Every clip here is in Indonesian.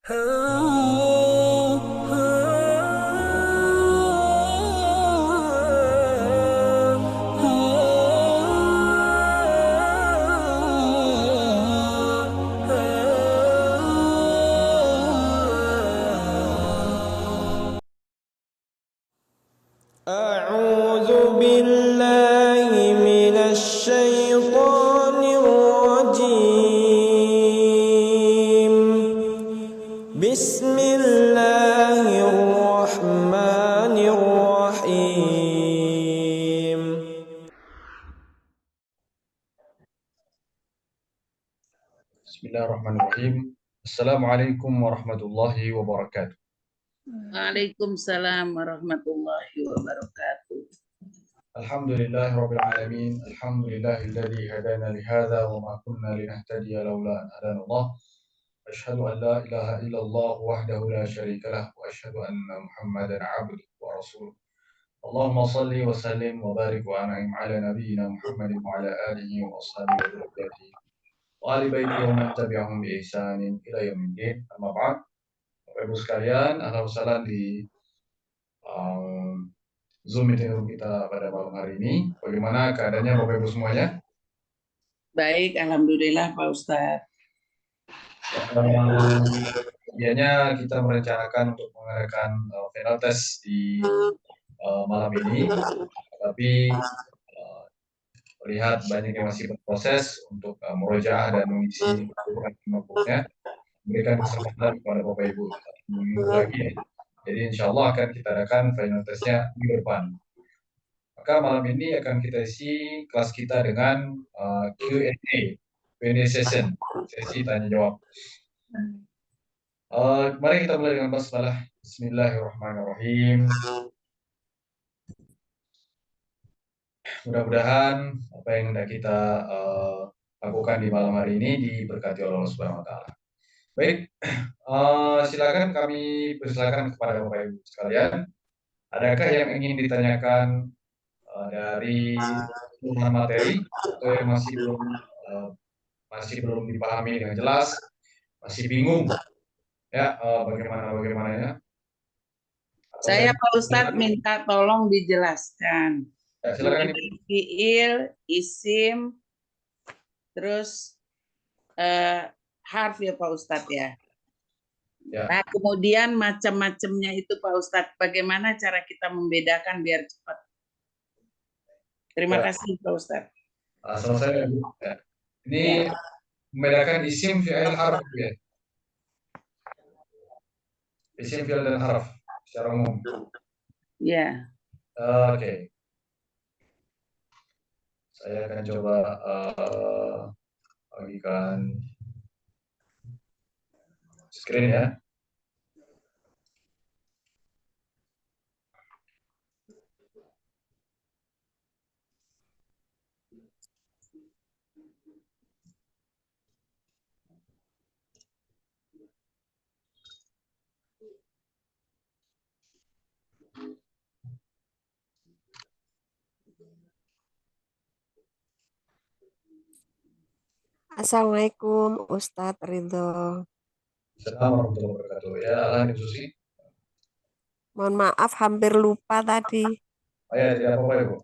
أعوذ بالله من الشيطان الرجيم. بسم الله الرحمن الرحيم. Bismillahirrahmanirrahim. Assalamualaikum warahmatullahi wabarakatuh. Waalaikumsalam warahmatullahi wabarakatuh. Alhamdulillahirabbil alamin. Alhamdulillahilladzi hadana lihadza wa ma kunna linahtadiya laula an hadana Allah. Asyhadu an la ilaha illallah wahdahu la syarikalah wa asyhadu anna Muhammadan 'abduhu wa rasuluh. Allahumma shalli wa sallim wa barik wa an'im 'ala nabiyyina Muhammadin wa 'ala alihi wa ashabihi wa dzurriyyatihi wa ali baiti wa man tabi'ahum bi ihsanin ila yaumiddin. Amma ba'd. Bapak Ibu sekalian, ahlan wa sahlan di Zoom meeting kita pada malam hari ini. Bagaimana keadaannya Bapak Ibu semuanya? Baik, alhamdulillah Pak Ustadz. Biasanya kita merencanakan untuk mengadakan final test di malam ini, tapi melihat banyak yang masih berproses untuk murojaah dan mengisi notebooknya, memberikan kesempatan kepada Bapak Ibu minggu lagi. Jadi insya Allah akan kita adakan final testnya minggu depan. Maka malam ini akan kita isi kelas kita dengan Q&A session, sesi tanya jawab. Mari kita mulai dengan basmalah. Bismillahirrahmanirrahim. Mudah-mudahan apa yang hendak kita lakukan di malam hari ini diberkati oleh Allah Subhanahu wa taala. Baik, silakan kami persilakan kepada Bapak Ibu sekalian. Adakah yang ingin ditanyakan dari pengumuman materi atau yang masih belum dipahami dengan jelas, masih bingung ya bagaimananya? Saya Pak Ustadz minta tolong dijelaskan. Ya, silakan. Fiil, isim, terus harf ya Pak Ustadz ya. Ya. Nah, kemudian macam-macamnya itu Pak Ustadz, bagaimana cara kita membedakan biar cepat? Terima kasih Pak Ustadz. Selesai ya, Bu. Ya. Ini membedakan isim, fi'il, harf ya. Isim, fi'il, dan harf secara umum. Ya. Oke. Saya akan coba bagikan screen ya. Assalamualaikum Ustadz Ridho. Assalamualaikum warahmatullahi wabarakatuh. Ya, Alhamdulillah Susi. Mohon maaf hampir lupa tadi. Oh ya, tidak apa-apa ya Bu.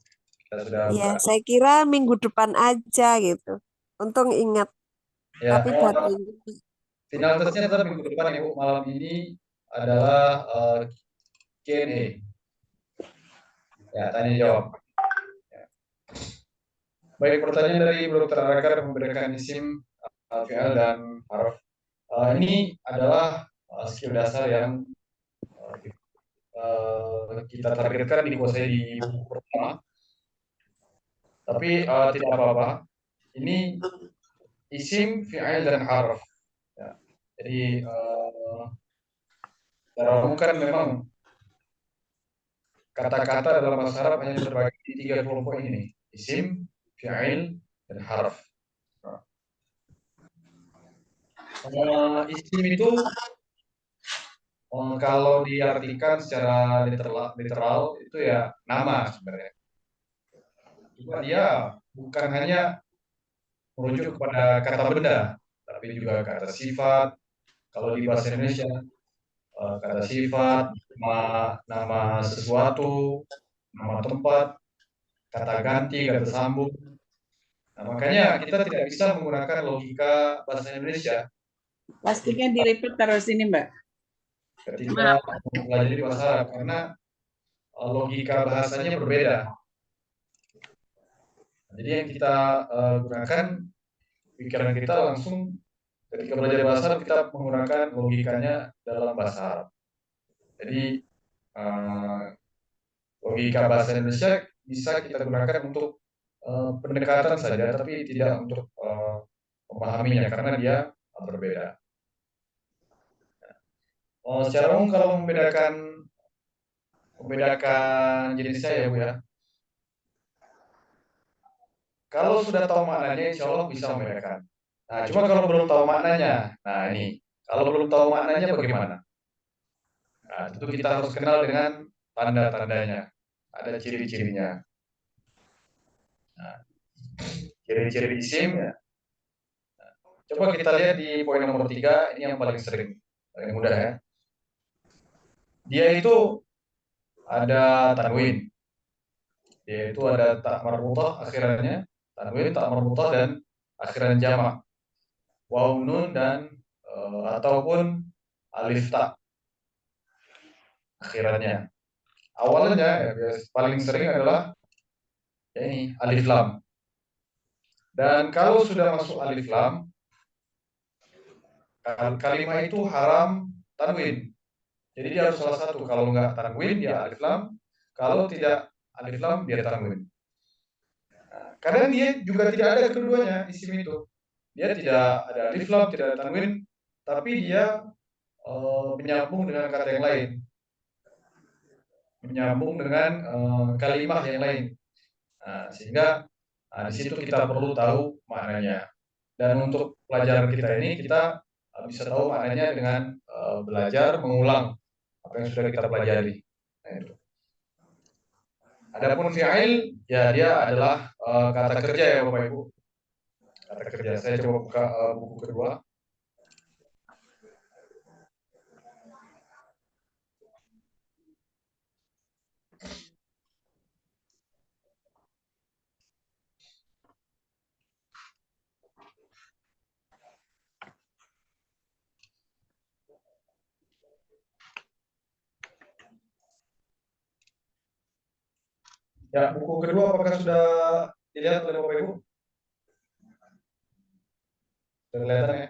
Kita sudah Ya, buka. saya kira minggu depan aja gitu. Untung ingat. Ya, Tapi baru ingat. final testnya tetap minggu depan ya Bu. Malam ini adalah Q&A. Ya, tanya jawab. Ya. Baik, pertanyaan dari Bu Dr. Arakar membedakan isim, fi'il, dan harf. Ini adalah skill dasar yang kita targetkan dikuasai di buku pertama. Tapi tidak apa-apa. Ini isim, fi'il, dan harf. Ya. Jadi secara umum kan memang kata-kata dalam bahasa Arab hanya terbagi di 3 kelompok ini, isim, fi'il, dan harf. Isim itu kalau diartikan secara literal itu ya nama sebenarnya. Cuma dia bukan hanya merujuk kepada kata benda, tapi juga kata sifat, Kalau di bahasa Indonesia, kata sifat, nama sesuatu, nama tempat, kata ganti, kata sambung. Nah, makanya kita tidak bisa menggunakan logika bahasa Indonesia Pastikan di-repeat terus ini, Mbak. ketika mempelajari bahasa Arab, karena logika bahasanya berbeda. Jadi yang kita gunakan, pikiran kita langsung ketika belajar bahasa Arab, kita menggunakan logikanya dalam bahasa Arab. Jadi logika bahasa Indonesia bisa kita gunakan untuk pendekatan saja, tapi tidak untuk memahaminya karena dia berbeda. Secara umum kalau membedakan jenisnya ya Bu ya. Kalau sudah tahu maknanya, insya Allah bisa membedakan. Nah, cuma kalau belum tahu maknanya, nah ini, kalau belum tahu maknanya bagaimana? Nah, tentu kita harus kenal dengan tanda-tandanya, ada ciri-cirinya. Nah, ciri-ciri isim ya. Nah, coba kita lihat di poin nomor 3, ini yang paling sering, paling mudah ya. Dia itu ada tanwin, yaitu ada tak marbutah akhirannya, tanwin, tak marbutah, dan akhiran jamak, waw, nun, dan ataupun alif ta akhirannya. Awalnya ya, paling sering adalah ya ini alif lam. Dan kalau sudah masuk alif lam, kalimat itu haram tanwin. Jadi dia harus salah satu. Kalau nggak tanwin dia alif lam, kalau tidak alif lam dia tanwin. Nah, kadang dia juga tidak ada keduanya isim itu. Dia tidak ada alif lam, tidak ada tanwin, tapi dia menyambung dengan kata yang lain, menyambung dengan kalimat yang lain. Nah, sehingga di situ kita perlu tahu maknanya. Dan untuk pelajaran kita ini kita bisa tahu maknanya dengan belajar mengulang apa yang sudah kita pelajari. Nah, itu. Adapun fi'il ya dia adalah kata kerja ya Bapak Ibu. Kata kerja. Saya coba buka buku kedua. Ya, buku kedua apakah sudah dilihat oleh Bapak Ibu? Sudah kelihatan ya?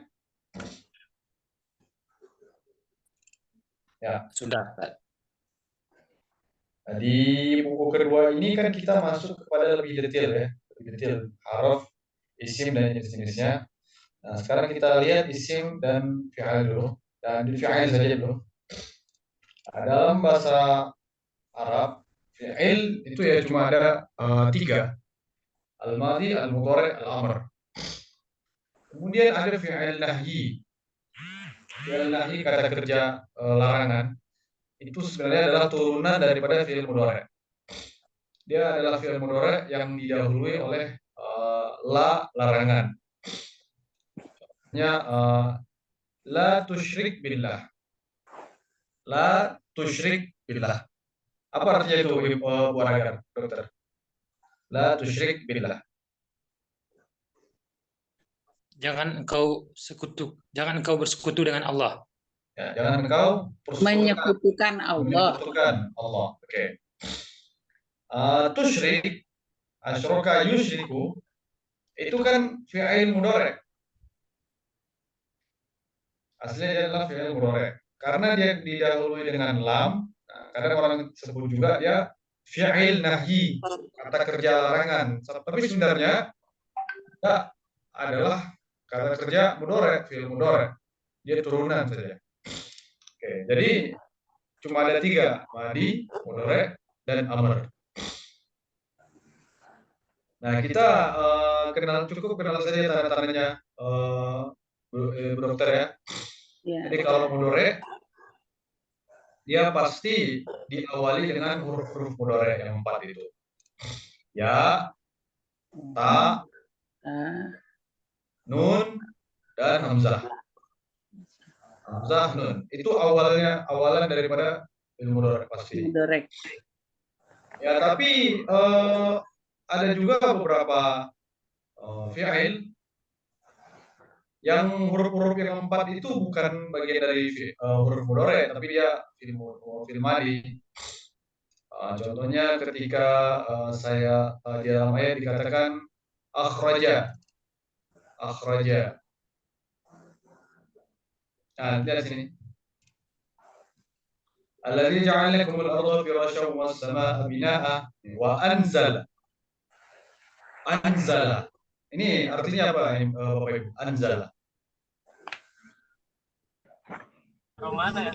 Ya, Sudah. nah, di buku kedua ini kan kita masuk kepada lebih detail ya, lebih detail harf, isim, dan jenis-jenisnya. Nah, sekarang kita lihat isim dan fi'il dulu, dan di fi'il saja dulu. Nah, dalam bahasa Arab, fi'il itu ya cuma ada 3, al-madhi, al-mudhari', al-amr. Kemudian ada fi'il nahyi. Fi'il nahyi kata kerja larangan. Itu sebenarnya adalah turunan daripada fi'il mudhari'. Dia adalah fi'il mudhari' yang didahului oleh la larangan. La tusyrik billah. La tusyrik billah. Apa artinya itu Bu Aragar, dokter? La tusyrik billah. Jangan engkau bersekutu dengan Allah. Ya, jangan engkau Menyekutukan Allah. menyekutukan Allah. Oke. Tusyrik, asyraka yusyriku, itu kan fi'il mudhari'. Aslinya dia adalah fi'il mudhari'. Karena dia didahului dengan lam, nah, kadang orang sebut juga dia fi'il nahyi, kata kerja larangan. Tapi sebenarnya dia adalah kata kerja mudhari', fi'il mudhari'. Dia turunan saja. Oke, jadi cuma ada 3, madhi, mudhari', dan amr. Nah, kita cukup kenal saja tanda-tandanya Bu Dokter ya. Ya. Jadi kalau mudhari' dia pasti diawali dengan huruf-huruf mudhari' yang 4 itu. Ya, ta, nun, dan hamzah. Hamzah nun. Itu awalan daripada fi'il mudhari pasti. Mudorek. Ya, tapi ada juga beberapa fi'il yang huruf-huruf yang 4 itu bukan bagian dari huruf mudhari, tapi dia fi'il madi. Contohnya ketika di dalam ayat dikatakan akhraja. Nah, lihat sini. Alladzi ja'ala lakumul arda firasyan was samaa'a binaa'a wa anzala. Ini artinya apa ini, Bapak Ibu? Anzala. Mana ya?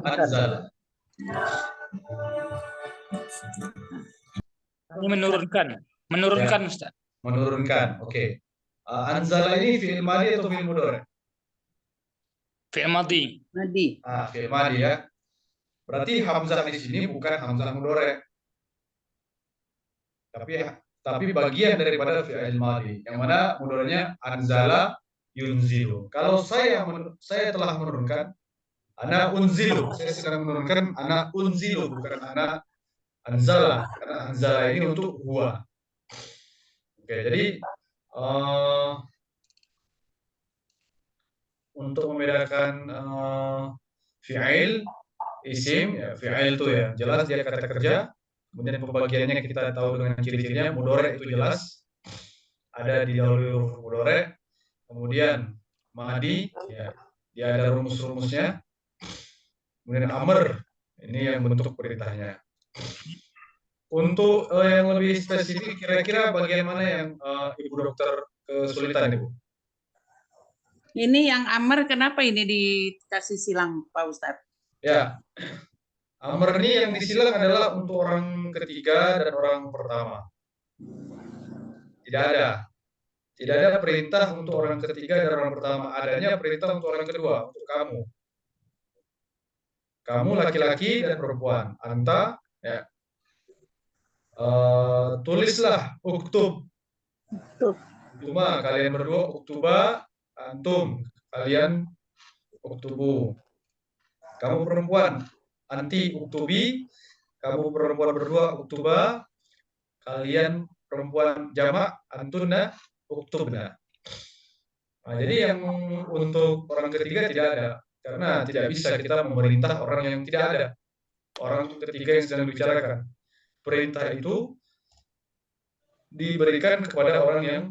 Anzala. Ini menurunkan Ustaz. Menurunkan. Oke. Anzala ini fi'il madi atau fi'il mudhari? Fi'il madi. Madi. Fi'il madi ya. Berarti hamzah di sini bukan hamzah mudhari. Tapi bagian daripada fi'il madi. Yang mana mudhari'nya anzala yunzilu. Kalau saya telah menurunkan ana unzilu. Saya sedang menurunkan ana unzilu, bukan ana anzala. Karena anzala ini untuk huwa. Oke, jadi untuk membedakan fi'il, isim, ya, fi'il itu ya jelas dia kata kerja. Kemudian pembagiannya kita tahu dengan ciri-cirinya. Mudhari itu jelas ada di dahulu huruf mudhari. Kemudian madi, ya, dia ada rumus-rumusnya. Kemudian amr, ini yang bentuk perintahnya. Untuk yang lebih spesifik, kira-kira bagian mana yang Ibu Dokter kesulitan, Ibu? Ini yang Amr kenapa ini dikasih silang Pak Ustadz? Ya, amr ini yang disilang adalah untuk orang ketiga dan orang pertama. Tidak ada perintah untuk orang ketiga dan orang pertama. Adanya perintah untuk orang kedua, untuk kamu. Kamu laki-laki dan perempuan. Anta, ya. Tulislah uktub. Uktuma, kalian berdua uktuba, antum, kalian uktubu. Kamu perempuan, anti uktubi, kamu perempuan berdua uktuba, kalian perempuan jamak, antunna uktubna. Nah, jadi yang untuk orang ketiga tidak ada, karena tidak bisa kita memerintah orang yang tidak ada. Orang ketiga yang sedang dibicarakan. Perintah itu diberikan kepada orang yang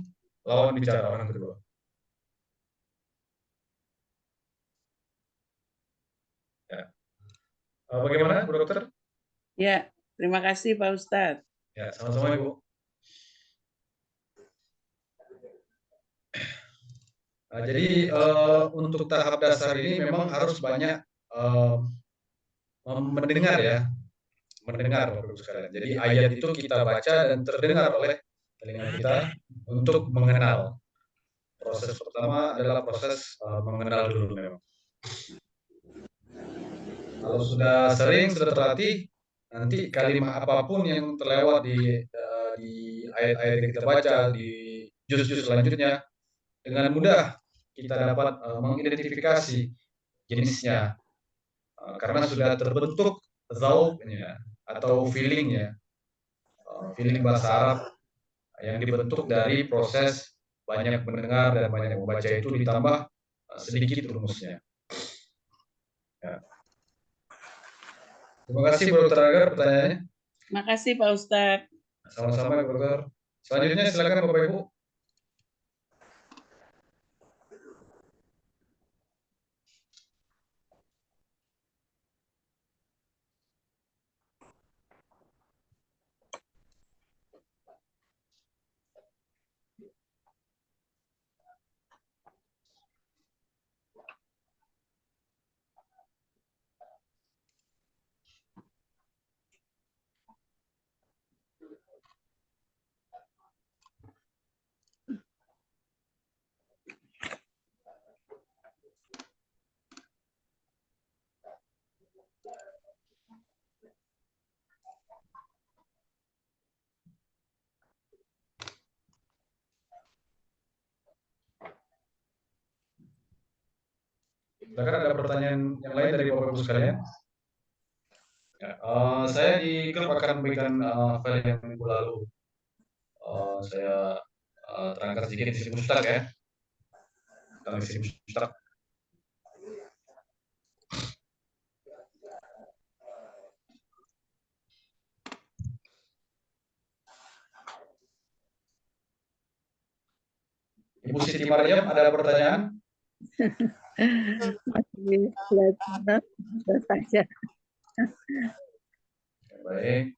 lawan bicara, orang kedua. Ya. Bagaimana, Bu Dokter? Ya, terima kasih Pak Ustadz. Ya, sama-sama Ibu. Nah, jadi untuk tahap dasar ini memang harus banyak mendengar ya, mendengar Bapak Ibu sekalian. Jadi ayat itu kita baca dan terdengar oleh telinga kita untuk mengenal. Proses pertama adalah proses mengenal dulu memang. Kalau sudah sering, sudah terlatih, nanti kalimat apapun yang terlewat di ayat-ayat yang kita baca, di juz-juz selanjutnya, dengan mudah kita dapat mengidentifikasi jenisnya. Karena sudah terbentuk zauqnya atau feelingnya, feeling bahasa Arab yang dibentuk dari proses banyak mendengar dan banyak membaca itu ditambah sedikit rumusnya. Ya. Terima kasih Bu Dokter Agar pertanyaannya. Terima kasih Pak Ustadz. Sama-sama Bu Dokter. Selanjutnya silakan Bapak Ibu. Silakan, ada pertanyaan yang lain dari Bapak Ibu sekalian? Ya, saya di grup akan memberikan file yang minggu lalu. Saya terangkat sedikit isi mustaq ya. Tentang isi mustaq. Ibu Siti Maryam, ada pertanyaan? Masih belajar saja. Baik.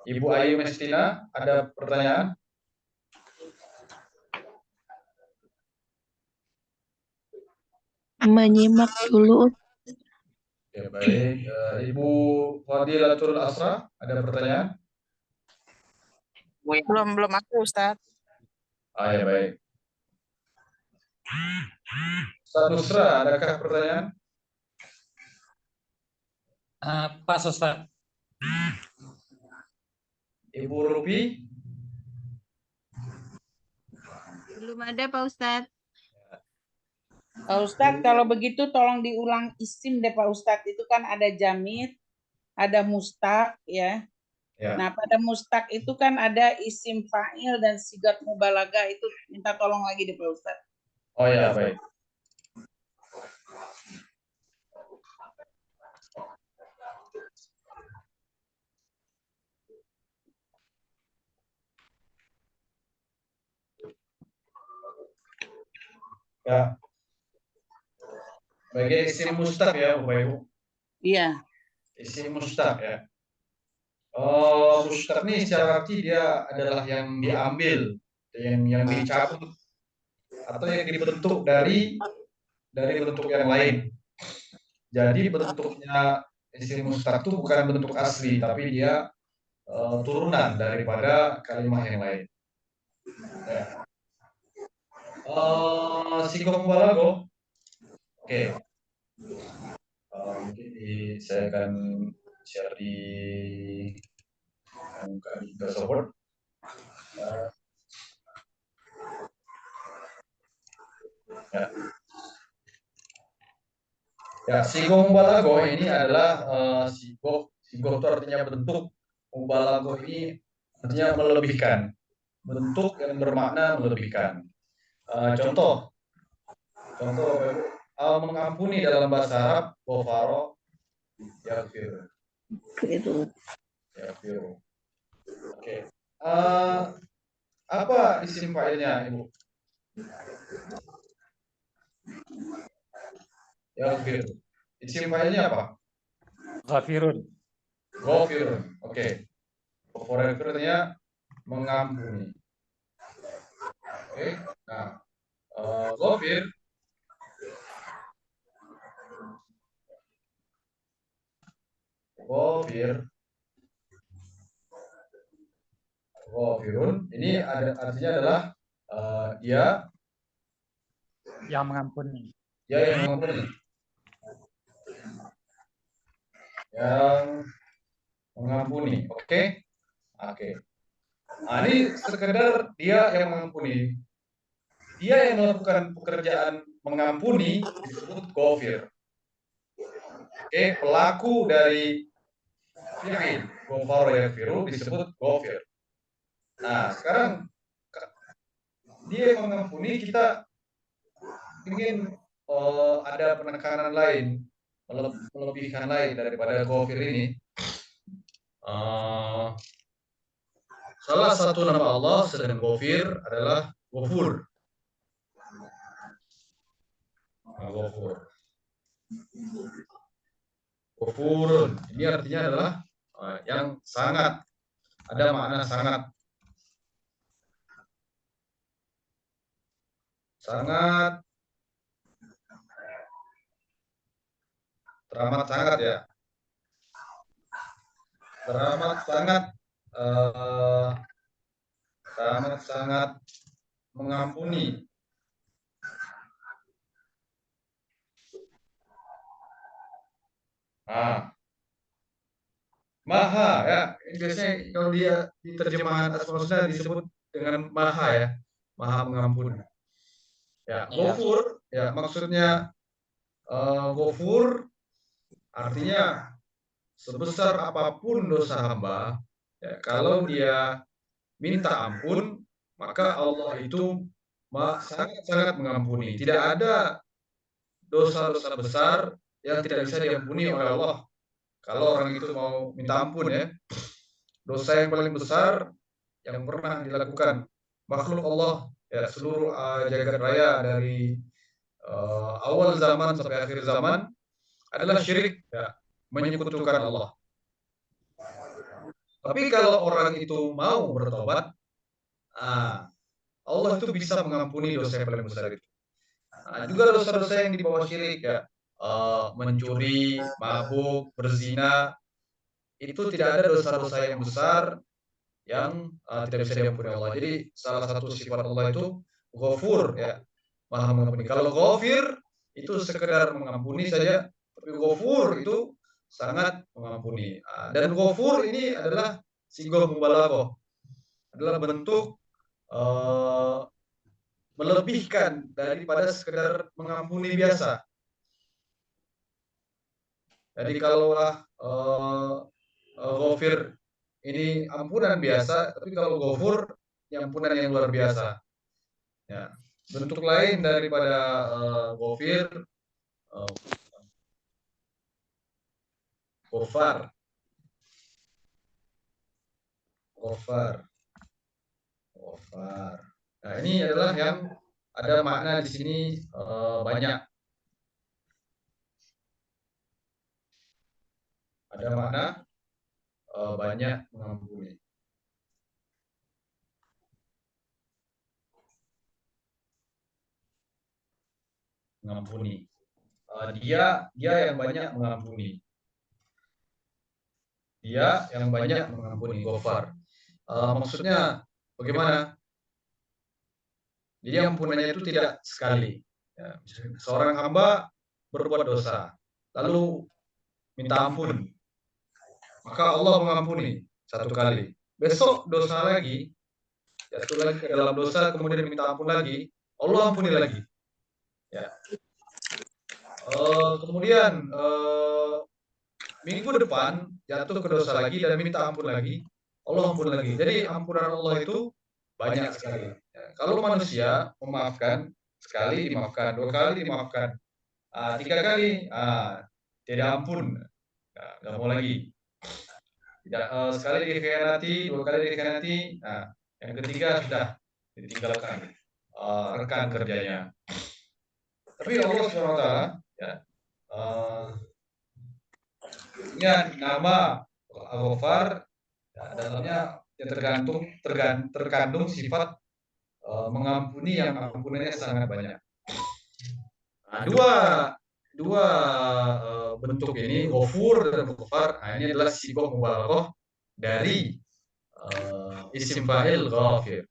Ibu Ayu Mestina, ada pertanyaan? Menyimak dulu. Ya, baik. Ibu Fadilatul Asra, ada pertanyaan? Belum aku, Ustadz. Ya, baik. Ustaz Nusra, adakah pertanyaan? Pas Ustaz. Ibu Rupi? Belum ada, Pak Ustadz. Pak Ustadz, kalau begitu tolong diulang isim deh Pak Ustadz. Itu kan ada jamid, ada mustaq ya. Ya. Nah, pada mustaq itu kan ada isim fa'il dan sigat mubalaghah, itu minta tolong lagi deh Pak Ustadz. Oh ya, baik. Ya. Bagi isim mustaq ya, Bapak Ibu. Iya. Isim mustaq ya. Mustaq ini secara arti dia adalah yang diambil, yang dicabut, atau yang dibentuk dari bentuk yang lain. Jadi bentuknya isim mustaq itu bukan bentuk asli, tapi dia turunan daripada kalimat yang lain. Ya. Sigoh mubalaghah. Oke. Mungkin saya akan share di Microsoft. Ya. Ya, sigoh mubalaghah ini adalah sigoh itu artinya bentuk, mubalaghah ini artinya melebihkan, bentuk yang bermakna melebihkan. Contoh mengampuni dalam bahasa Arab, ghafara yaghfir. Yaghfir. Oke. Apa isim fa'ilnya, Ibu? Yaghfir. Isim fa'ilnya apa? Ghafirun. Ghafirun. Oke. Ghafara itu artinya mengampuni. Oke. Nah, ghafir Ghafirun ini artinya adalah dia Yang mengampuni. Yang mengampuni. Yang mengampuni. Oke. Oke. Nah, ini sekedar dia yang mengampuni. Dia yang melakukan pekerjaan mengampuni disebut ghafir. Oke, pelaku dari fi'il ghafara yaghfiru disebut ghafir. Nah, sekarang dia yang mengampuni, kita ingin ada penekanan lain, melebihkan lain daripada ghafir ini. Salah satu nama Allah selain ghafir adalah ghafur. Ghafur. Ghafurun. Ini artinya adalah yang sangat, ada makna sangat. Sangat teramat sangat ya. Teramat sangat teramat sangat mengampuni. Maha ya. Biasanya kalau dia di terjemahan Asmaul Husna disebut dengan Maha ya. Maha mengampuni. Ya, ghafur ya maksudnya Ghafur artinya sebesar apapun dosa hamba, ya, kalau dia minta ampun, maka Allah itu sangat-sangat mengampuni. Tidak ada dosa-dosa besar yang tidak bisa diampuni oleh Allah. Kalau orang itu mau minta ampun ya, dosa yang paling besar yang pernah dilakukan makhluk Allah, ya, seluruh jagat raya dari awal zaman sampai akhir zaman adalah syirik, ya, menyekutukan Allah. Tapi kalau orang itu mau bertobat, Allah itu bisa mengampuni dosa yang paling besar itu. Juga dosa-dosa yang di bawah syirik, ya, mencuri, mabuk, berzina, itu tidak ada dosa-dosa yang besar yang tidak bisa diampuni Allah. Jadi salah satu sifat Allah itu Ghafur, ya, Maha mengampuni. Kalau Ghafir itu sekedar mengampuni saja, tapi Ghafur itu sangat mengampuni. Dan Ghafur ini adalah sigoh mubalaghah, adalah bentuk melebihkan daripada sekedar mengampuni biasa. Jadi kalaulah Ghafir ini ampunan biasa, tapi kalau Ghafur ampunan yang luar biasa. Ya. Bentuk lain daripada Ghafir, Ghafar. Nah, ini adalah yang ada makna di sini banyak. Ada makna banyak mengampuni. Mengampuni. Dia yang banyak mengampuni. Dia yang banyak mengampuni, Ghafar. Maksudnya bagaimana? Jadi ampunannya itu tidak sekali. Ya, seorang hamba berbuat dosa, lalu minta ampun, maka Allah mengampuni satu kali. Besok dosa lagi, jatuh lagi ke dalam dosa, kemudian minta ampun lagi, Allah ampuni lagi. Ya. Kemudian minggu depan jatuh ke dosa lagi dan minta ampun lagi, Allah ampun lagi. Jadi ampunan Allah itu banyak sekali. Ya, kalau manusia memaafkan, sekali dimaafkan, 2 kali dimaafkan, 3 kali tidak ampun, nggak mau lagi. Tidak, sekali dikhianati, 2 kali dikhianati, yang ketiga sudah ditinggalkan rekan kerjanya. Tapi Allah SWT, ya, nama Al-Ghafar, ya, dalamnya terkandung sifat mengampuni yang ampunannya sangat banyak. Dua bentuk ini, Ghafur dan Ghafar, ini adalah sigoh mubalaghah dari isim fa'il Ghafir.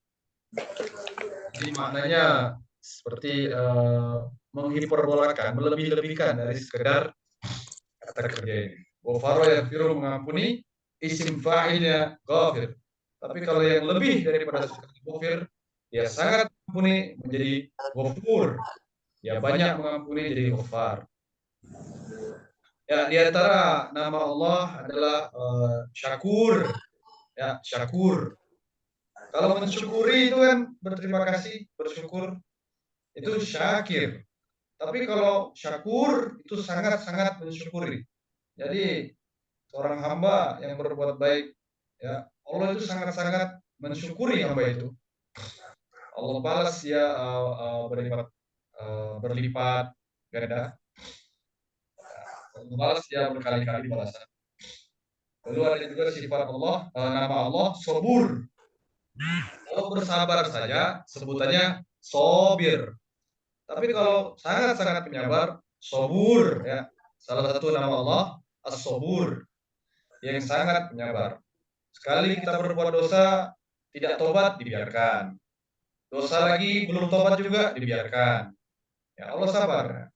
Jadi maknanya seperti menghiperbolakan, melebih-lebihkan dari sekedar kata kerja ini. Ghafara yaghfiru, mengampuni, isim fa'ilnya Ghafir. Tapi kalau yang lebih daripada Ghafir, dia sangat mengampuni menjadi Ghafur. Ya, banyak mengampuni jadi Ghafar. Ya, di antara nama Allah adalah Syakur. Ya, Syakur. Kalau mensyukuri itu kan berterima kasih, bersyukur. Itu Syakir. Tapi kalau Syakur itu sangat-sangat mensyukuri. Jadi seorang hamba yang berbuat baik, ya, Allah itu sangat-sangat mensyukuri hamba itu. Allah balas dia berlipat ganda. Allah balas dia berkali-kali balasan. Lalu ada juga sifat Allah, nama Allah Sabur. Kalau bersabar saja sebutannya Sobir. Tapi kalau sangat-sangat penyabar, Sabur, ya. Salah satu nama Allah As-Sabur, yang sangat penyabar. Sekali kita berbuat dosa, tidak tobat, dibiarkan. Dosa lagi, belum tobat juga, dibiarkan. Ya, Allah sabar.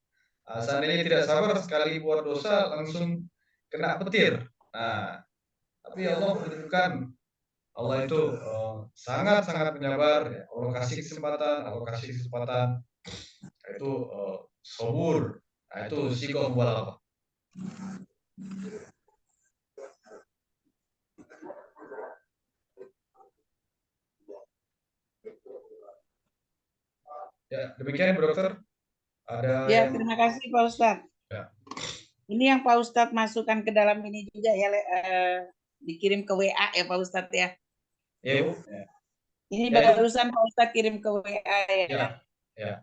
Seandainya tidak sabar, sekali buat dosa, langsung kena petir. Nah, tapi Allah menunjukkan, Allah itu sangat-sangat penyabar. Ya. Allah kasih kesempatan, itu Sabur. Nah, itu sigoh mubalagah. Ya, demikian Bu Dokter. Ada Ya, yang terima kasih Pak Ustadz. ya. Ini yang Pak Ustadz masukkan ke dalam ini juga ya, dikirim ke WA ya Pak Ustadz ya. Ya, Bu. Ya. Ini Ya, barusan Pak Ustadz kirim ke WA ya. ya. Ya.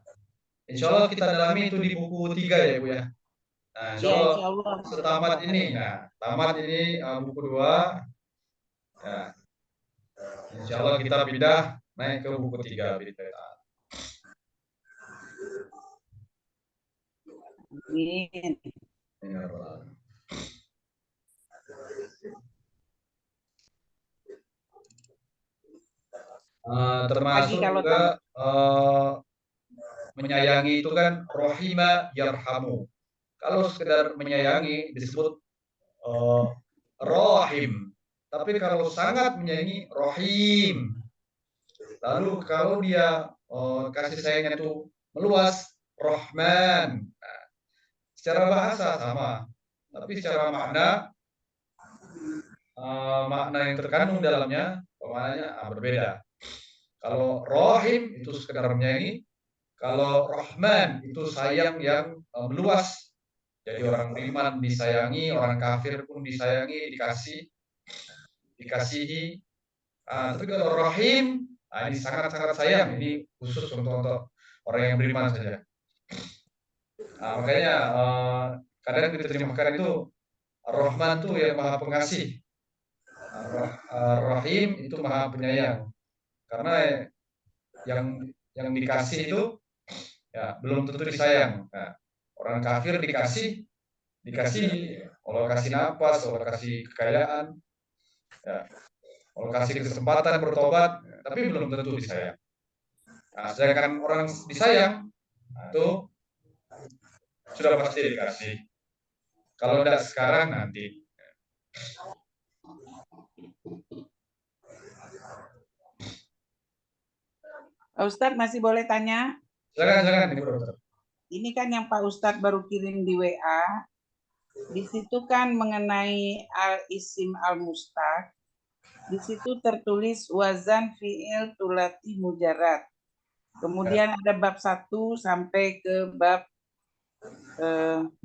Insya Allah kita dalami itu di buku 3 ya Bu ya. Nah, insya Ya, Allah insya Allah. setamat ini. Nah, tamat ini buku 2. Ya. Insya Allah kita pindah naik ke buku 3. Amin. Termasuk kalau juga menyayangi itu kan rohima yarhamu. Kalau sekedar menyayangi disebut rohim. Tapi kalau sangat menyayangi rohim. Lalu kalau dia kasih sayangnya itu meluas, rohman. Nah, secara bahasa sama, tapi secara makna makna yang terkandung dalamnya maknanya berbeda. Kalau rohim itu sekedar menyayangi, kalau rahman itu sayang yang meluas. Jadi orang beriman disayangi, orang kafir pun disayangi, dikasihi. Tapi kalau rahim, ini sangat-sangat sayang. Ini khusus untuk orang yang beriman saja. Makanya kadang diterjemahkan itu Ar-Rahman itu yang maha pengasih. Rahim itu maha penyayang. Karena yang dikasih itu ya belum tentu disayang. Nah, orang kafir dikasih Allah kasih napas, Allah kasih kekayaan, ya, Allah kasih kesempatan bertobat, tapi belum tentu disayang. Nah, sedangkan orang disayang, itu sudah pasti dikasih. Kalau tidak sekarang nanti. Pak Ustadz masih boleh tanya? Silakan Ibu Dokter. Ini kan yang Pak Ustadz baru kirim di WA. Di situ kan mengenai al-isim al-mustaq. Di situ tertulis wazan fi'il tulati mujarrad. Kemudian ada bab 1 sampai ke bab 6.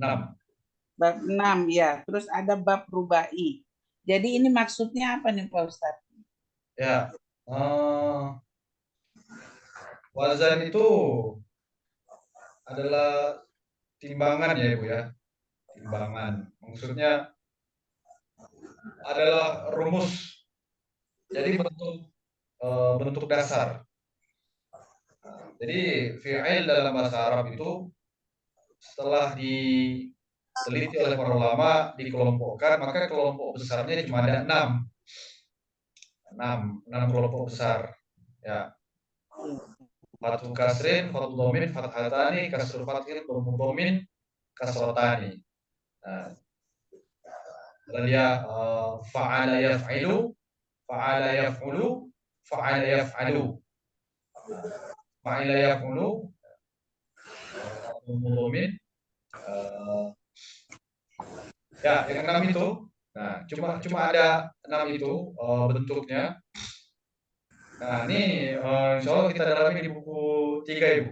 Bab 6 ya. Terus ada bab rubai. Jadi ini maksudnya apa nih Pak Ustadz? Ya. Wazan itu adalah timbangan ya Ibu ya. Timbangan. Maksudnya adalah rumus. Jadi bentuk dasar. Jadi fi'il dalam bahasa Arab itu setelah diteliti oleh para ulama dikelompokkan, maka kelompok besarnya cuma ada 6 kelompok besar. Ya. Fathu kasrin, fathu domin, fathatani, kasru fathil, domu domin, kasrotani. Nah, dan dia fa'ala yaf'ilu, fa'ala yaf'ulu, fa'ala yaf'alu. Fa'ala yaf'ulu, domu domin, ya yang 6 itu. Nah, cuma ada 6 itu bentuknya. Nah, ini insya Allah kita dalami di buku 3 Ibu.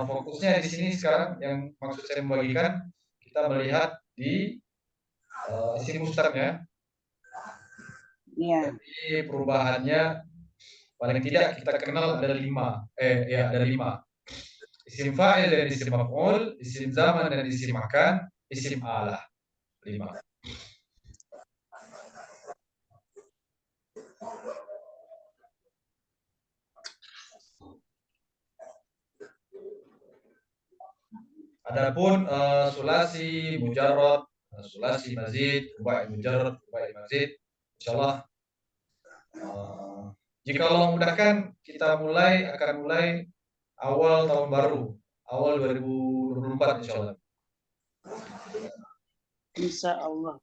Fokusnya di sini sekarang yang maksud saya membagikan, kita melihat di isim mustaqnya. Iya. Jadi perubahannya paling tidak kita kenal ada 5. Ada 5. Isim fa'il dan isim maf'ul, isim zaman dan isim makan, isim alah. 5. Adapun sulasi, mujarrad, sulasi mazid, rubai mujarrad, rubai mazid, insyaallah jika Allah mudahkan kita akan mulai awal tahun baru, awal 2024 insyaallah. Insyaallah.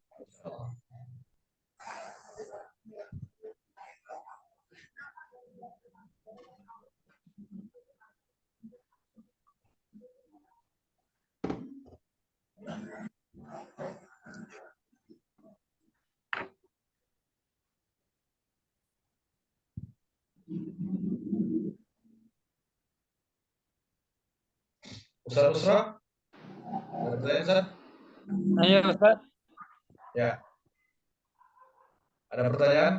Ustaz Busra, ada pertanyaan Ustaz? Ayo Ustaz. Ya. Ada pertanyaan?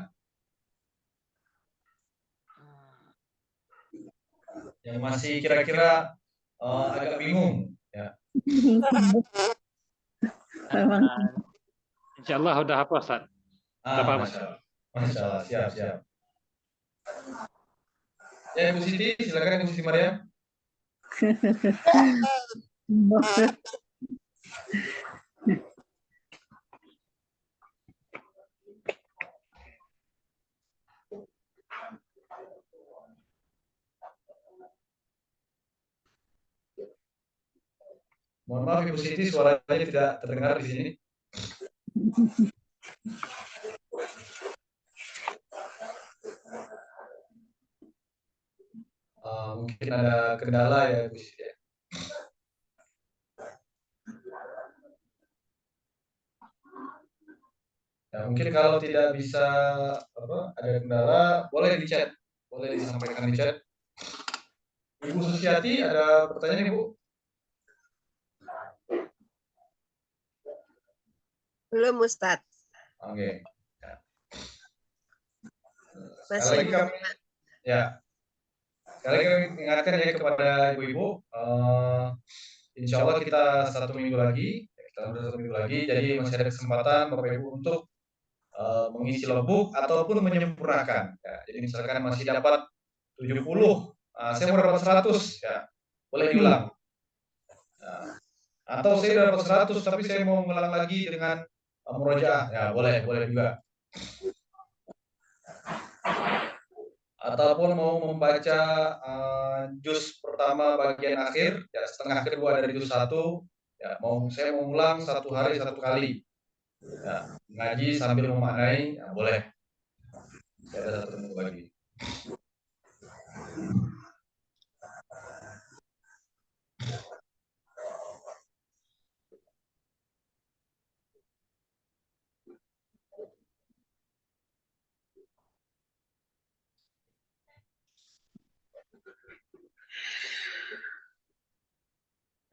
Yang masih kira-kira agak bingung, ya. Insya Allah udah apa Ustaz? Udah paham. Masya Allah. Masya Allah, siap, siap. Ya, Ibu Siti, silakan Ibu Siti Maryam. Mohon maaf Ibu Siti, suaranya tidak terdengar di sini. Mungkin ada kendala ya Ibu Siti. Ya, mungkin kalau tidak bisa ada kendala, boleh di chat, boleh disampaikan di chat. Ibu Susiati, ada pertanyaan Ibu? Belum Ustadz. Oke. Masih Sekali lagi kami, ya. Sekali lagi kami ingatkan ya kepada ibu-ibu, insya Allah kita satu minggu lagi, jadi masih ada kesempatan Bapak Ibu untuk mengisi logbook ataupun menyempurnakan. Ya, jadi misalkan masih dapat 70, saya mau dapat 100, ya, boleh diulang. Atau saya dapat 100 tapi saya mau mengulang lagi dengan murojaah, ya boleh juga. Ataupun mau membaca juz pertama bagian akhir, ya setengah kedua dari juz 1, ya saya mau ulang 1 hari 1 kali. Ya, ngaji sambil memaknai, ya boleh. Saya ada 1 minggu lagi.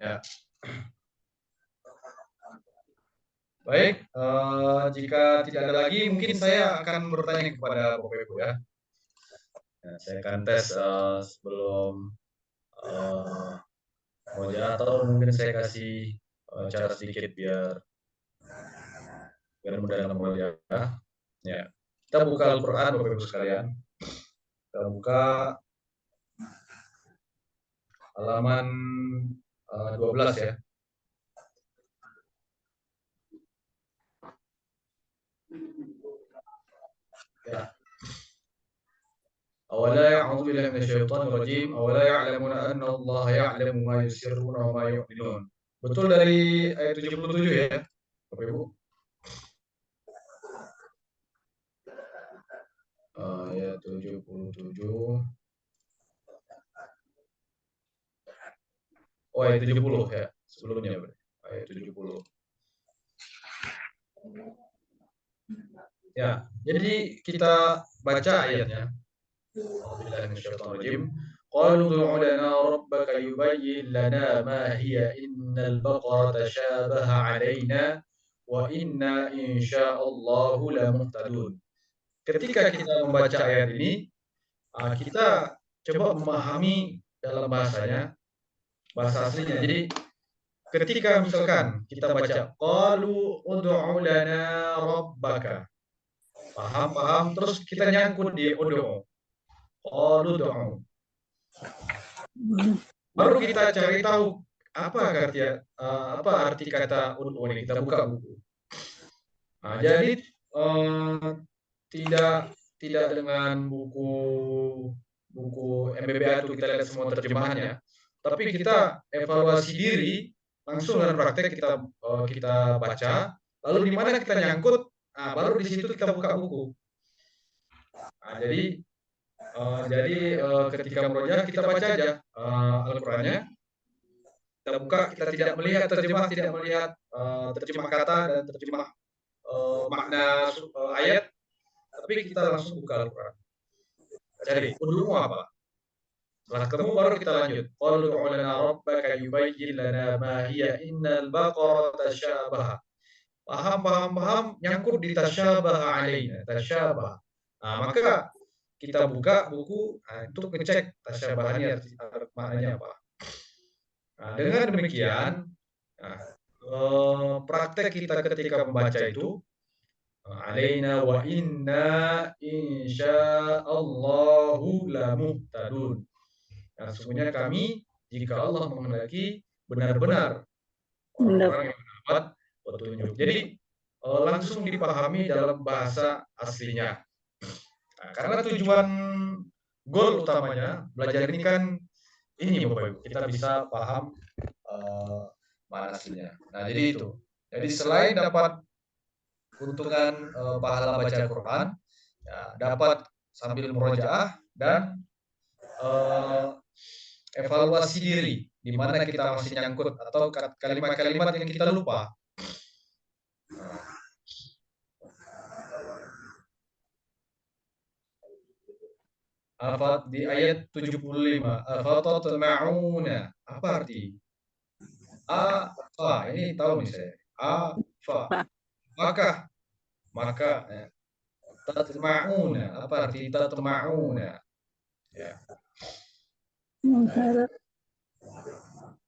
Ya. Baik, jika tidak ada lagi, mungkin saya akan bertanya kepada Bapak Ibu ya. Saya akan tes sebelum wajah, atau mungkin saya kasih cara sedikit biar mudah dalam wajah. Ya. Kita buka Al-Quran Bapak Ibu sekalian. Kita buka halaman 12 ya. Ya. Awala ya'udzu billahi minasyaitonir rajim, awala ya'lamuna anna Allah ya'lamu ma yusirruna wa ma yu'linun. Betul dari ayat 77 ya, Bapak Ibu. Ayat 77. Oh, ayat 70 ya, sebelumnya berarti. Ayat 70. Ya, jadi kita baca ayatnya. A'udzubillahi minasyaitonir rajim. Qalu ud'u lana rabbaka yubayyin lana ma hiya innal baqara tashabaha 'alaina wa inna insyaallahu lamuhtadun. Ketika kita membaca ayat ini, kita coba memahami dalam bahasanya, bahasa aslinya. Jadi ketika misalkan kita baca qalu ud'u lana rabbaka, paham, terus kita nyangkut di ud'u, qalu ud'u, baru kita cari tahu apa arti kata ud'u ini. Kita buka buku. Jadi tidak dengan buku MBBA itu kita lihat semua terjemahannya, tapi kita evaluasi diri langsung dengan praktek, kita baca, lalu di mana kita nyangkut, baru di situ kita buka buku. Jadi ketika murojaah kita baca aja Al-Qur'annya, kita buka, kita tidak melihat terjemah, tidak melihat terjemah kata dan terjemah makna ayat, tapi kita langsung buka Al-Quran. Cari undumu apa? Setelah ketemu baru kita lanjut. Qalu ud'u lana rabbaka yubayyin lana ma hiya innal baqara tasyabaha. Paham, nyangkut di tasyabaha alaina, tasyabaha. Nah, maka kita buka buku untuk ngecek tasyabahannya maknanya apa. Nah, dengan demikian, praktek kita ketika membaca itu, alaina wa inna insyaallahu lamuhtadun. Nah, sesungguhnya kami, jika Allah menghendaki, benar-benar orang-orang yang mendapat petunjuk. Jadi langsung dipahami dalam bahasa aslinya. Nah, karena tujuan goal utamanya belajar ini kan ini Bapak Ibu, kita bisa paham makna aslinya. Nah, jadi itu. Jadi selain dapat keuntungan pahala baca Al-Quran, ya, dapat sambil murojaah dan evaluasi diri di mana kita masih nyangkut atau kalimat-kalimat yang kita lupa. Apa di ayat 75? Afatatma'una. Apa arti? Fa, ini tahu nih saya. Fa. Maka ya. Tatma'una. Apa arti tatma'una? Ya.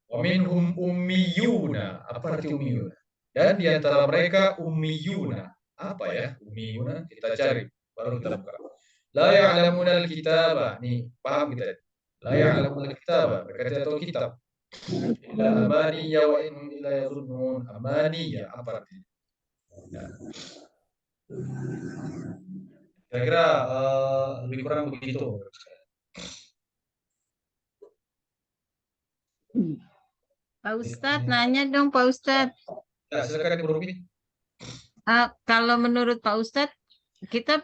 Wa minhum ummiyuna. Apa arti ummiyuna? Dan di antara mereka ummiyuna. Apa ya ummiyuna? Kita cari baru kita buka. La ya'lamuna al-kitaba. Nih, paham kita? La ya'lamuna al-kitaba. Mereka tidak tahu kitab. Illa amaniya wa in illa yadhunnun. Amaniya apa artinya? Ya. Kira-kira lebih kurang begitu. Pak Ustadz, nanya dong Pak Ustadz. Ya, silakan Ibu Rumi. Kalau menurut Pak Ustadz, kita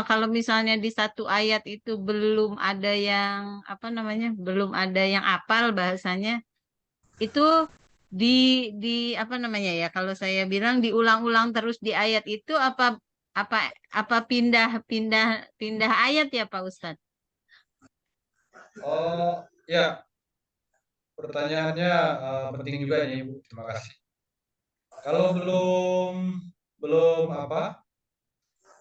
kalau misalnya di satu ayat itu belum ada yang belum ada yang apal bahasanya, itu di apa namanya ya? Kalau saya bilang diulang-ulang terus di ayat itu apa pindah ayat ya Pak Ustadz? Oh ya, pertanyaannya penting juga ini Ibu. Terima kasih. Kalau belum apa?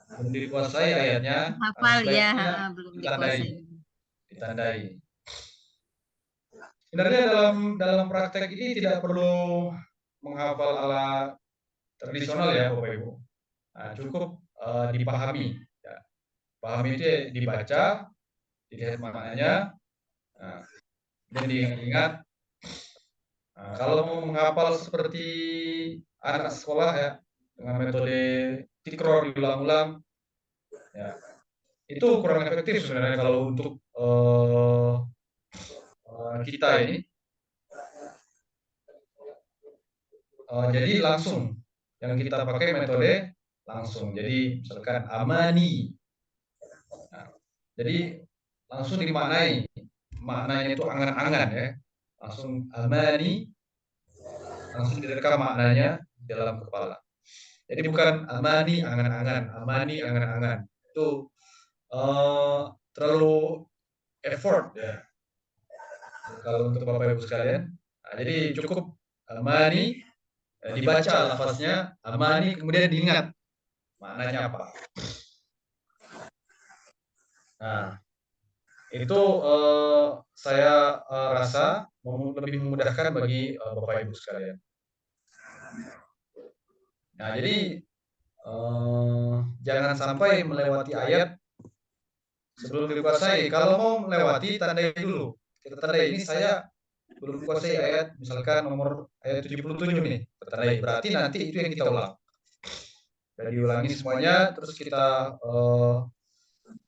Belum dikuasai ayatnya, Hafal ya, belum dikuasai. Ditandai. Sebenarnya dalam praktek ini tidak perlu menghafal ala tradisional ya Bapak Ibu. Nah, cukup dipahami. Ya. Pahami itu ya, dibaca, dilihat maknanya, dan diingat-ingat. Nah, kalau mau menghafal seperti anak sekolah ya dengan metode tikror diulang-ulang, ya itu kurang efektif sebenarnya kalau untuk kita ini. Jadi langsung yang kita pakai metode langsung. Jadi misalkan amani. Nah, jadi langsung dimaknai. Maknanya itu angan-angan ya. Langsung amani. Langsung direkam maknanya dalam kepala. Jadi bukan amani angan-angan, amani angan-angan. Itu terlalu effort ya. Kalau untuk Bapak Ibu sekalian. Nah, jadi cukup amani dibaca lafaznya, amani kemudian diingat maknanya apa. Nah, itu saya rasa lebih memudahkan bagi Bapak Ibu sekalian. Nah, jadi jangan sampai melewati ayat sebelum dikuasai. Kalau mau melewati, tandai dulu. Kita tandai ini saya belum kuasai ayat, misalkan nomor ayat 77 nih. Kita tandai, berarti nanti itu yang kita ulang. Dan diulangi semuanya, terus kita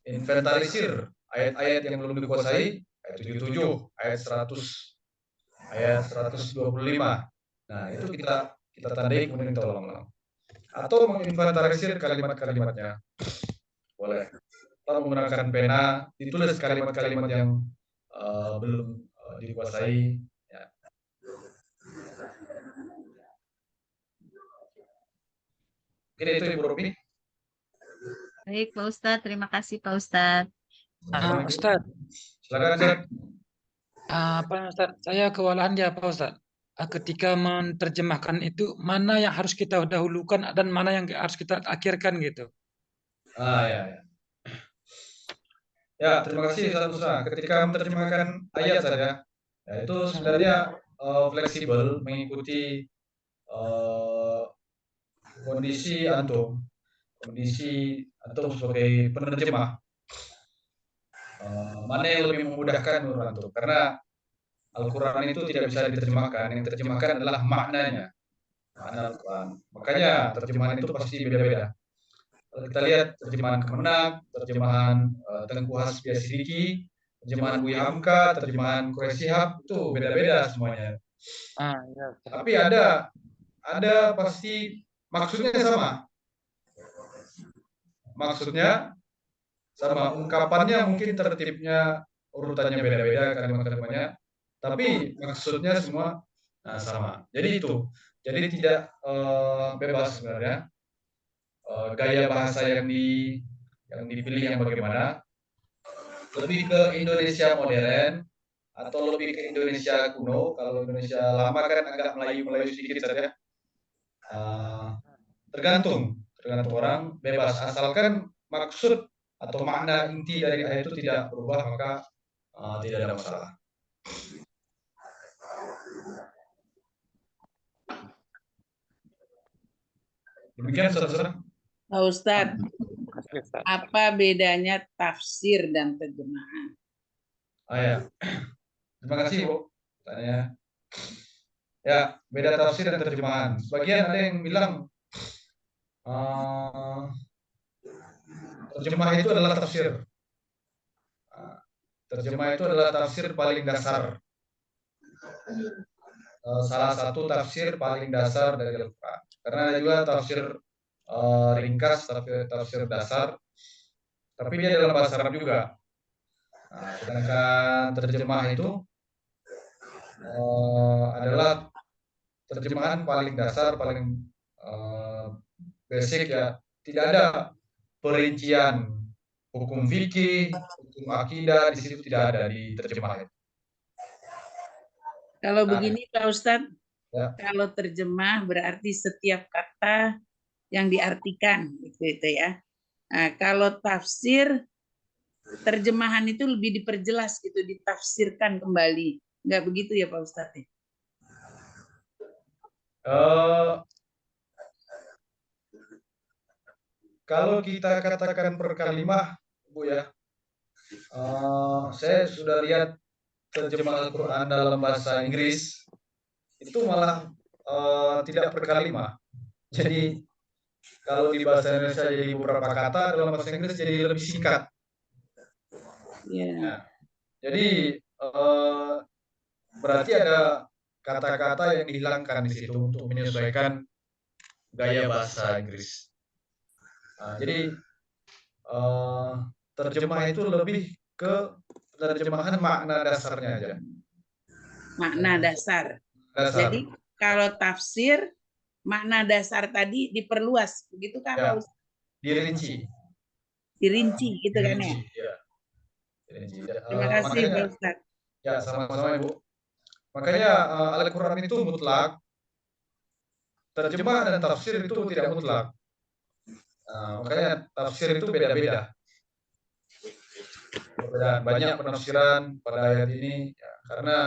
inventarisir ayat-ayat yang belum dikuasai, ayat 77, ayat 100, ayat 125. Nah, itu kita tandai kemudian kita ulang-ulang. Atau menginventarisir kalimat-kalimatnya. Boleh. Kita menggunakan pena, ditulis kalimat-kalimat yang belum dikuasai. Ya. Mungkin itu Ibu Robi. Baik, Pak Ustadz. Terima kasih, Pak Ustadz. Ustaz, Silakan Ustaz. Ustaz, saya kewalahan ya Pak Ustaz. Ketika menerjemahkan itu mana yang harus kita dahulukan dan mana yang harus kita akhirkan gitu. Ya, ya. Ya, terima kasih Ustaz Musa. Ketika menerjemahkan ayat saja, ya, itu sebenarnya fleksibel mengikuti kondisi antum sebagai penerjemah. Mana yang lebih memudahkan menurut antum? Karena Al-Quran itu tidak bisa diterjemahkan, yang diterjemahkan adalah maknanya, makna Al-Quran. Makanya terjemahan itu pasti beda-beda. Kalau kita lihat terjemahan Kemenak, terjemahan Tengku Hasbi Sidiki, terjemahan Buya Hamka, terjemahan Quraisy Shihab, itu beda-beda semuanya. Ya, Tapi ada pasti maksudnya sama. Maksudnya sama, ungkapannya mungkin tertibnya urutannya beda-beda kalimat-kalimatnya, tapi maksudnya semua sama. Jadi itu, jadi tidak bebas sebenarnya gaya bahasa yang dipilih yang bagaimana, lebih ke Indonesia modern atau lebih ke Indonesia kuno. Kalau Indonesia lama kan agak Melayu sedikit saja. Tergantung orang, bebas asalkan maksud atau makna inti dari ayat itu tidak berubah, maka tidak ada masalah. Demikian saudara. Pak Ustadz, apa bedanya tafsir dan terjemahan? Ya. Terima kasih Bu. Tanya. Ya, beda tafsir dan terjemahan. Sebagian ada yang bilang terjemah itu adalah tafsir. Terjemah itu adalah tafsir paling dasar. Salah satu tafsir paling dasar dari Al-Quran. Karena ada juga tafsir ringkas, tafsir dasar, tapi dia dalam bahasa Arab juga. Sedangkan terjemah itu adalah terjemahan paling dasar, paling basic ya. Tidak ada perincian hukum fikih, hukum akidah, di situ tidak ada di terjemahan. Kalau begini Pak Ustadz, ya. Kalau terjemah berarti setiap kata yang diartikan, gitu ya. Nah, kalau tafsir, terjemahan itu lebih diperjelas gitu, ditafsirkan kembali. Enggak begitu ya Pak Ustadz? Kalau kita katakan per kalimah, Bu ya, saya sudah lihat terjemah Al-Quran dalam bahasa Inggris, itu malah tidak per kalimah. Jadi kalau di bahasa Indonesia jadi beberapa kata, dalam bahasa Inggris jadi lebih singkat. Yeah. Jadi berarti ada kata-kata yang dihilangkan di situ untuk menyesuaikan gaya bahasa Inggris. Jadi terjemah itu lebih ke terjemahan makna dasarnya aja. Makna dasar. Jadi kalau tafsir, makna dasar tadi diperluas, begitu kan? Ya, dirinci. Dirinci, gitu kan ya? Ya. Dirinci. Terima kasih Pak Ustadz. Ya, sama-sama Ibu. Makanya Al-Quran itu mutlak, terjemah dan tafsir itu tidak mutlak. Makanya tafsir itu beda-beda. Banyak penafsiran pada ayat ini ya, karena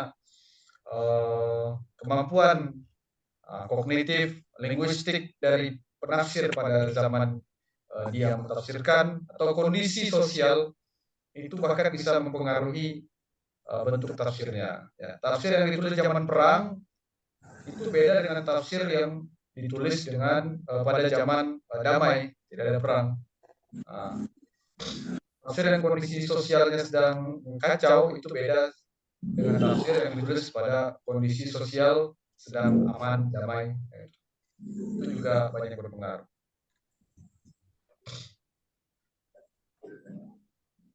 kemampuan kognitif, linguistik dari penafsir pada zaman dia mentafsirkan atau kondisi sosial itu bahkan bisa mempengaruhi bentuk tafsirnya. Ya, tafsir yang ditulis zaman perang itu beda dengan tafsir yang ditulis pada zaman damai, tidak ada perang. Tafsir yang kondisi sosialnya sedang kacau itu beda dengan tafsir yang ditulis pada kondisi sosial sedang aman, damai. Itu juga banyak berpengaruh.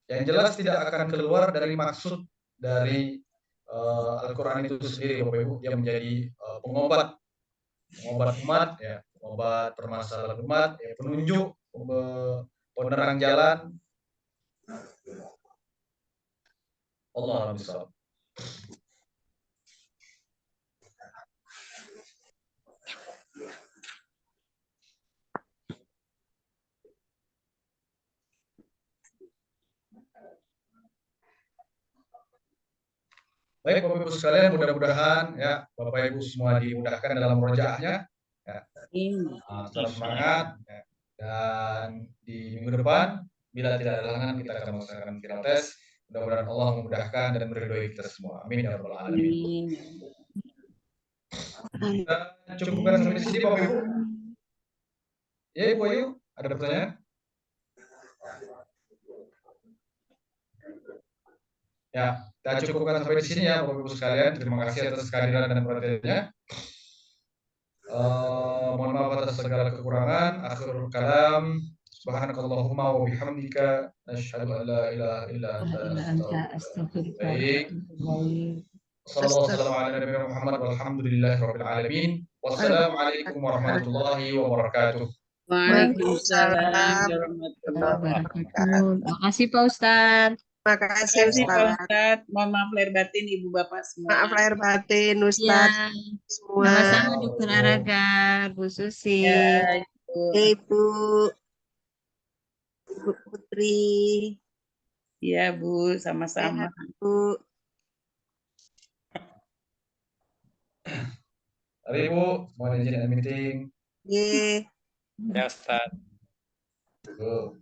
Yang jelas tidak akan keluar dari maksud dari Al-Quran itu sendiri, Bapak Ibu. Dia menjadi pengobat pengobat umat, ya, pengobat permasalahan umat, ya, penunjuk, penerang jalan. Allah a'lam bishawab. Baik Bapak Ibu sekalian, mudah-mudahan ya Bapak Ibu semua dimudahkan dalam murojaahnya. Ya. Tetap semangat ya. Dan di minggu depan bila tidak ada halangan kita akan melaksanakan final test. Mudah-mudahan Allah memudahkan dan meridhoi kita semua. Amin ya rabbal alamin. Kita cukupkan sampai di sini Bapak Ibu. Ya Ibu Ayu, ada pertanyaan? Ya, kita cukupkan sampai di sini ya Bapak Ibu sekalian. Terima kasih atas kehadiran dan perhatiannya. Mohon maaf atas segala kekurangan. Akhirul kalam. Subhanakallahumma wa bihamdika asyhadu an la ilaha illa anta astaghfiruka. Baik. Sallallahu alaihi wa Muhammad walhamdulillahi rabbil alamin. Wassalamualaikum warahmatullahi wabarakatuh. Waalaikumsalam warahmatullahi wabarakatuh. Terima kasih Pak Ustadz. Terima kasih Terima kasih Pak Ustaz. Ustadz. Mohon maaf lahir batin Ibu Bapak semua. Maaf lahir batin Ya, Ustaz semua. sama-sama Dokter Aragar, Bu Susi. Ya, Ibu. Ibu Putri. Iya Bu, sama-sama. Bu. Mari Bu, mohon izin meeting. Ye. Ya Ustaz. Bu.